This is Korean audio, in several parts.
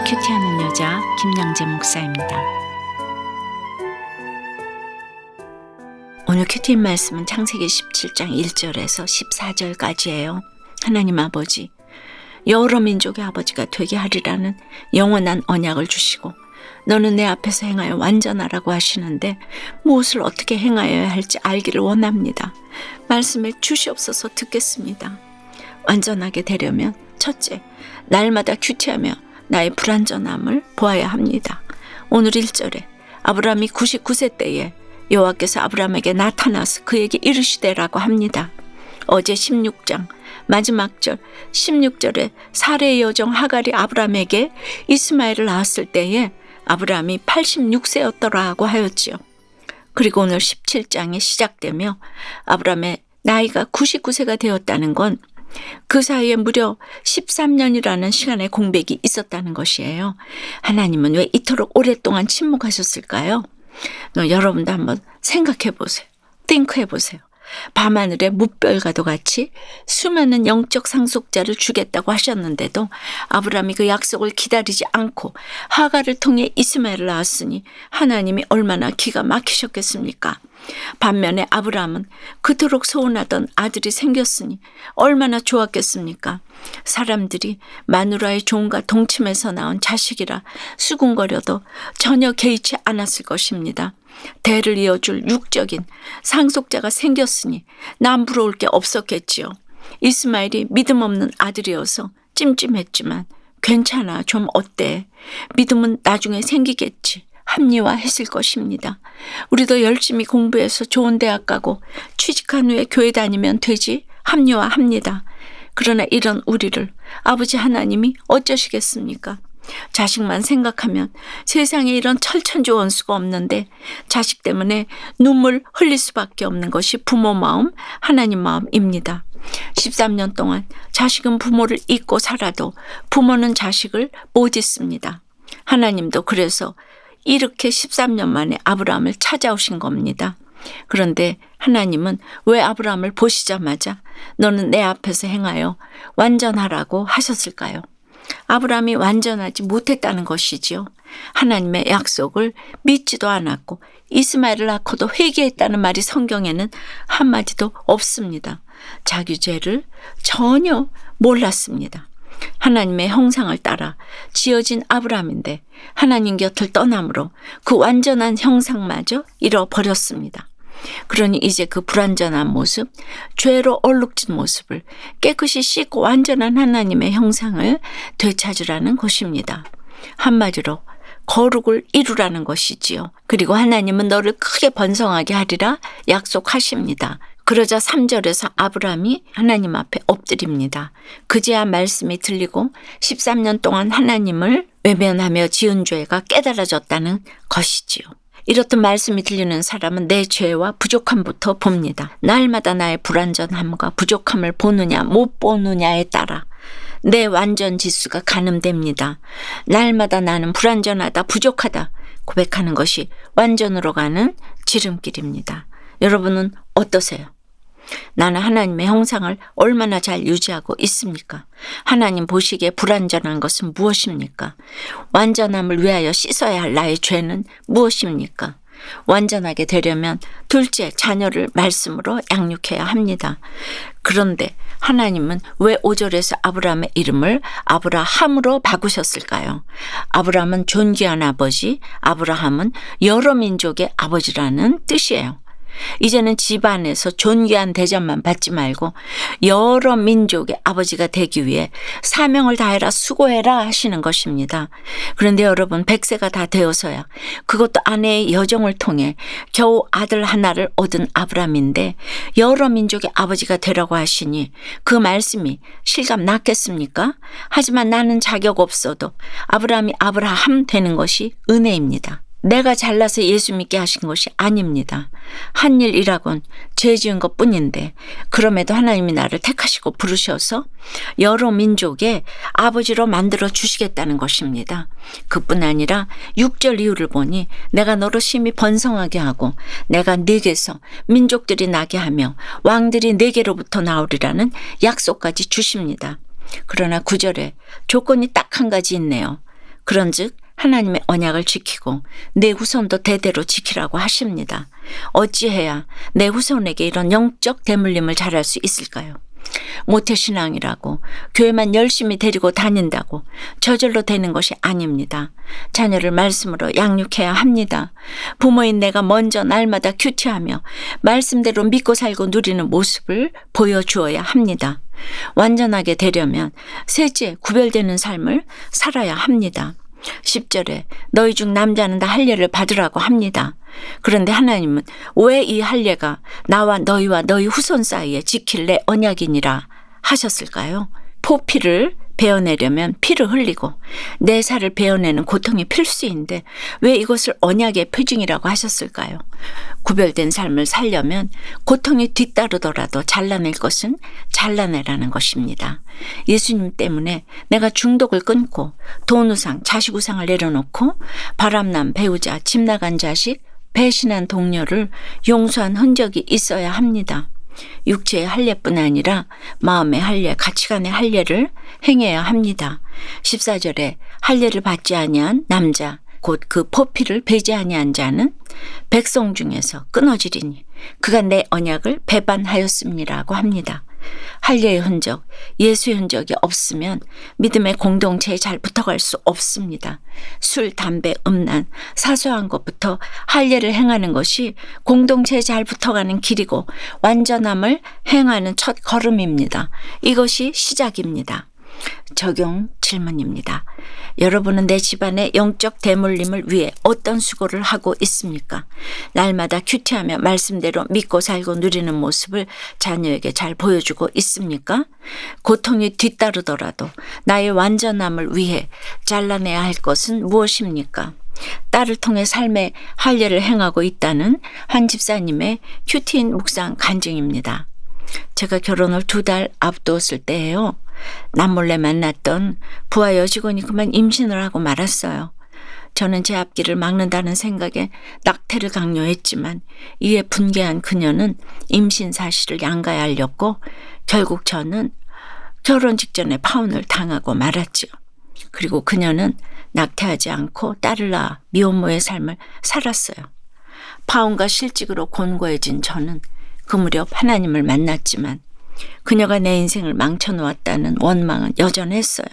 큐티하는 여자 김양재 목사입니다. 오늘 큐티인 말씀은 창세기 17장 1절에서 14절까지예요. 하나님 아버지, 여러 민족의 아버지가 되게 하리라는 영원한 언약을 주시고 너는 내 앞에서 행하여 완전하라고 하시는데 무엇을 어떻게 행하여야 할지 알기를 원합니다. 말씀에 주시옵소서. 듣겠습니다. 완전하게 되려면 첫째, 날마다 큐티하며 나의 불완전함을 보아야 합니다. 오늘 1절에 아브라함이 99세 때에 여호와께서 아브라함에게 나타나서 그에게 이르시되라고 합니다. 어제 16장 마지막 절 16절에 사레의 여종 하갈이 아브라함에게 이스마엘을 낳았을 때에 아브라함이 86세였더라고 하였지요. 그리고 오늘 17장이 시작되며 아브라함의 나이가 99세가 되었다는 건 그 사이에 무려 13년이라는 시간의 공백이 있었다는 것이에요. 하나님은 왜 이토록 오랫동안 침묵하셨을까요? 여러분도 한번 생각해 보세요. 띵크해 보세요. 밤하늘의 무별과도 같이 수많은 영적 상속자를 주겠다고 하셨는데도 아브라함이 그 약속을 기다리지 않고 하갈을 통해 이스마엘을 낳았으니 하나님이 얼마나 기가 막히셨겠습니까? 반면에 아브라함은 그토록 소원하던 아들이 생겼으니 얼마나 좋았겠습니까? 사람들이 마누라의 종과 동침에서 나온 자식이라 수군거려도 전혀 개의치 않았을 것입니다. 대를 이어줄 육적인 상속자가 생겼으니 남 부러울 게 없었겠지요. 이스마엘이 믿음 없는 아들이어서 찜찜했지만 괜찮아, 좀 어때? 믿음은 나중에 생기겠지. 합리화했을 것입니다. 우리도 열심히 공부해서 좋은 대학 가고 취직한 후에 교회 다니면 되지. 합리화합니다. 그러나 이런 우리를 아버지 하나님이 어쩌시겠습니까? 자식만 생각하면 세상에 이런 철천지 원수가 없는데 자식 때문에 눈물 흘릴 수밖에 없는 것이 부모 마음, 하나님 마음입니다. 13년 동안 자식은 부모를 잊고 살아도 부모는 자식을 못 잊습니다. 하나님도 그래서 이렇게 13년 만에 아브라함을 찾아오신 겁니다. 그런데 하나님은 왜 아브라함을 보시자마자 너는 내 앞에서 행하여 완전하라고 하셨을까요? 아브라함이 완전하지 못했다는 것이지요. 하나님의 약속을 믿지도 않았고 이스마엘을 낳고도 회개했다는 말이 성경에는 한마디도 없습니다. 자기 죄를 전혀 몰랐습니다. 하나님의 형상을 따라 지어진 아브라함인데 하나님 곁을 떠남으로 그 완전한 형상마저 잃어버렸습니다. 그러니 이제 그 불완전한 모습, 죄로 얼룩진 모습을 깨끗이 씻고 완전한 하나님의 형상을 되찾으라는 것입니다. 한마디로 거룩을 이루라는 것이지요. 그리고 하나님은 너를 크게 번성하게 하리라 약속하십니다. 그러자 3절에서 아브라함이 하나님 앞에 엎드립니다. 그제야 말씀이 들리고 13년 동안 하나님을 외면하며 지은 죄가 깨달아졌다는 것이지요. 이렇듯 말씀이 들리는 사람은 내 죄와 부족함부터 봅니다. 날마다 나의 불완전함과 부족함을 보느냐 못 보느냐에 따라 내 완전 지수가 가늠됩니다. 날마다 나는 불완전하다, 부족하다 고백하는 것이 완전으로 가는 지름길입니다. 여러분은 어떠세요? 나는 하나님의 형상을 얼마나 잘 유지하고 있습니까? 하나님 보시기에 불완전한 것은 무엇입니까? 완전함을 위하여 씻어야 할 나의 죄는 무엇입니까? 완전하게 되려면 둘째, 자녀를 말씀으로 양육해야 합니다. 그런데 하나님은 왜 5절에서 아브라함의 이름을 아브라함으로 바꾸셨을까요? 아브라함은 존귀한 아버지, 아브라함은 여러 민족의 아버지라는 뜻이에요. 이제는 집안에서 존귀한 대접만 받지 말고 여러 민족의 아버지가 되기 위해 사명을 다해라, 수고해라 하시는 것입니다. 그런데 여러분 100세가 다 되어서야 그것도 아내의 여정을 통해 겨우 아들 하나를 얻은 아브라함인데 여러 민족의 아버지가 되라고 하시니 그 말씀이 실감 났겠습니까? 하지만 나는 자격 없어도 아브라함이 아브라함 되는 것이 은혜입니다. 내가 잘나서 예수 믿게 하신 것이 아닙니다. 한 일이라곤 죄 지은 것뿐인데 그럼에도 하나님이 나를 택하시고 부르셔서 여러 민족의 아버지로 만들어 주시겠다는 것입니다. 그뿐 아니라 6절 이후를 보니 내가 너로 심히 번성하게 하고 내가 네게서 민족들이 나게 하며 왕들이 네게로부터 나오리라는 약속까지 주십니다. 그러나 9절에 조건이 딱 한 가지 있네요. 그런즉 하나님의 언약을 지키고 내 후손도 대대로 지키라고 하십니다. 어찌해야 내 후손에게 이런 영적 대물림을 잘할 수 있을까요? 모태신앙이라고 교회만 열심히 데리고 다닌다고 저절로 되는 것이 아닙니다. 자녀를 말씀으로 양육해야 합니다. 부모인 내가 먼저 날마다 큐티하며 말씀대로 믿고 살고 누리는 모습을 보여주어야 합니다. 완전하게 되려면 셋째 구별되는 삶을 살아야 합니다. 10절에 너희 중 남자는 다 할례를 받으라고 합니다. 그런데 하나님은 왜 이 할례가 나와 너희와 너희 후손 사이에 지킬 내 언약이니라 하셨을까요? 포피를 베어내려면 피를 흘리고 내 살을 베어내는 고통이 필수인데 왜 이것을 언약의 표징이라고 하셨을까요? 구별된 삶을 살려면 고통이 뒤따르더라도 잘라낼 것은 잘라내라는 것입니다. 예수님 때문에 내가 중독을 끊고 돈 우상, 자식 우상을 내려놓고 바람난 배우자, 집 나간 자식, 배신한 동료를 용서한 흔적이 있어야 합니다. 육체의 할례뿐 아니라 마음의 할례, 가치관의 할례를 행해야 합니다. 14절에 할례를 받지 아니한 남자 곧 그 포피를 베지 아니한 자는 백성 중에서 끊어지리니 그가 내 언약을 배반하였음이라고 합니다. 할례의 흔적, 예수의 흔적이 없으면 믿음의 공동체에 잘 붙어갈 수 없습니다. 술, 담배, 음란, 사소한 것부터 할례를 행하는 것이 공동체에 잘 붙어가는 길이고 완전함을 행하는 첫 걸음입니다. 이것이 시작입니다. 적용 질문입니다. 여러분은 내 집안의 영적 대물림을 위해 어떤 수고를 하고 있습니까? 날마다 큐티하며 말씀대로 믿고 살고 누리는 모습을 자녀에게 잘 보여주고 있습니까? 고통이 뒤따르더라도 나의 완전함을 위해 잘라내야 할 것은 무엇입니까? 딸을 통해 삶의 할례를 행하고 있다는 한 집사님의 큐티인 묵상 간증입니다. 제가 결혼을 2달 앞두었을 때예요. 남몰래 만났던 부하 여직원이 그만 임신을 하고 말았어요. 저는 제 앞길을 막는다는 생각에 낙태를 강요했지만 이에 분개한 그녀는 임신 사실을 양가에 알렸고 결국 저는 결혼 직전에 파혼을 당하고 말았죠. 그리고 그녀는 낙태하지 않고 딸을 낳아 미혼모의 삶을 살았어요. 파혼과 실직으로 곤고해진 저는 그 무렵 하나님을 만났지만 그녀가 내 인생을 망쳐놓았다는 원망은 여전했어요.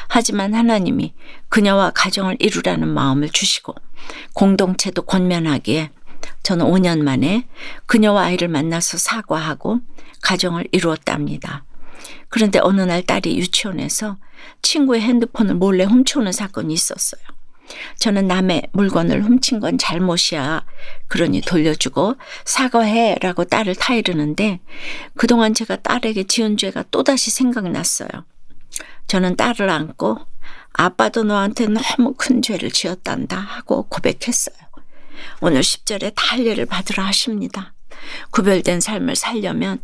하지만 하나님이 그녀와 가정을 이루라는 마음을 주시고 공동체도 권면하기에 저는 5년 만에 그녀와 아이를 만나서 사과하고 가정을 이루었답니다. 그런데 어느 날 딸이 유치원에서 친구의 핸드폰을 몰래 훔쳐오는 사건이 있었어요. 저는 남의 물건을 훔친 건 잘못이야. 그러니 돌려주고 사과해라고 딸을 타이르는데 그동안 제가 딸에게 지은 죄가 또다시 생각났어요. 저는 딸을 안고 아빠도 너한테 너무 큰 죄를 지었단다 하고 고백했어요. 오늘 10절에 다 할례를 받으라 하십니다. 구별된 삶을 살려면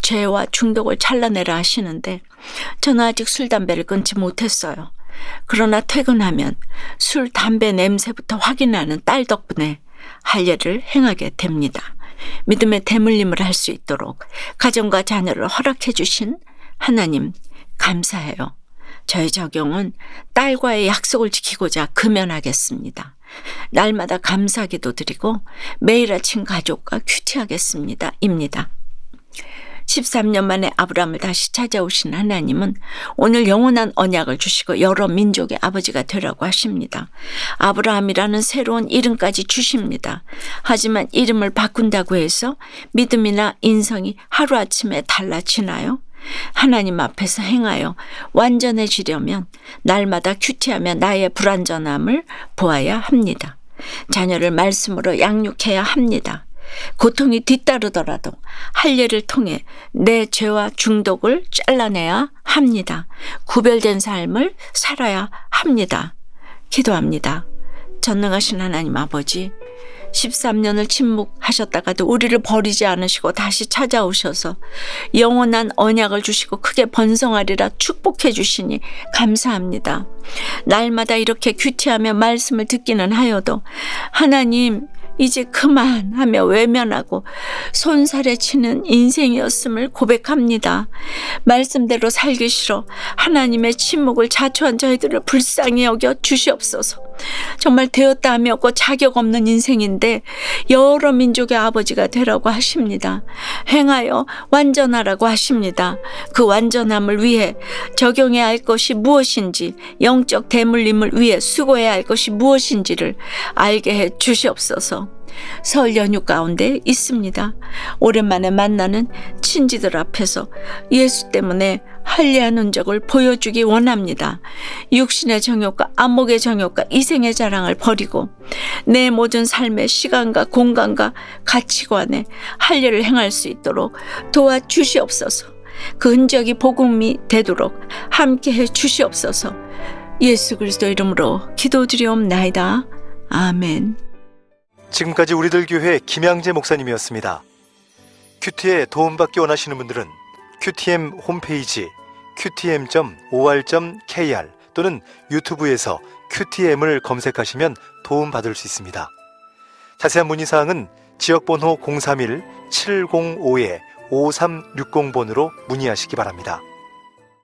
죄와 중독을 잘라내라 하시는데 저는 아직 술, 담배를 끊지 못했어요. 그러나 퇴근하면 술, 담배 냄새부터 확인하는 딸 덕분에 할례를 행하게 됩니다. 믿음의 대물림을 할 수 있도록 가정과 자녀를 허락해 주신 하나님 감사해요. 저의 적용은 딸과의 약속을 지키고자 금연하겠습니다. 날마다 감사기도 드리고 매일 아침 가족과 큐티하겠습니다. 입니다. 13년 만에 아브라함을 다시 찾아오신 하나님은 오늘 영원한 언약을 주시고 여러 민족의 아버지가 되라고 하십니다. 아브라함이라는 새로운 이름까지 주십니다. 하지만 이름을 바꾼다고 해서 믿음이나 인성이 하루아침에 달라지나요? 하나님 앞에서 행하여 완전해지려면 날마다 큐티하며 나의 불완전함을 보아야 합니다. 자녀를 말씀으로 양육해야 합니다. 고통이 뒤따르더라도 할례를 통해 내 죄와 중독을 잘라내야 합니다. 구별된 삶을 살아야 합니다. 기도합니다. 전능하신 하나님 아버지, 13년을 침묵하셨다가도 우리를 버리지 않으시고 다시 찾아오셔서 영원한 언약을 주시고 크게 번성하리라 축복해 주시니 감사합니다. 날마다 이렇게 큐티하며 말씀을 듣기는 하여도 하나님 이제 그만하며 외면하고 손살에 치는 인생이었음을 고백합니다. 말씀대로 살기 싫어 하나님의 침묵을 자초한 저희들을 불쌍히 여겨 주시옵소서. 정말 되었다 함이 없고 자격 없는 인생인데 여러 민족의 아버지가 되라고 하십니다. 행하여 완전하라고 하십니다. 그 완전함을 위해 적용해야 할 것이 무엇인지, 영적 대물림을 위해 수고해야 할 것이 무엇인지를 알게 해 주시옵소서. 설 연휴 가운데 있습니다. 오랜만에 만나는 친지들 앞에서 예수 때문에 할례하는 적을 보여주기 원합니다. 육신의 정욕과 안목의 정욕과 이생의 자랑을 버리고 내 모든 삶의 시간과 공간과 가치관에 할례를 행할 수 있도록 도와주시옵소서. 그 흔적이 복음이 되도록 함께해 주시옵소서. 예수 그리스도 이름으로 기도드리옵나이다. 아멘. 지금까지 우리들 교회 김양재 목사님이었습니다. 큐티에 도움받기 원하시는 분들은 QTM 홈페이지 qtm.or.kr 또는 유튜브에서 QTM을 검색하시면 도움받을 수 있습니다. 자세한 문의사항은 지역번호 031-705-5360번으로 문의하시기 바랍니다.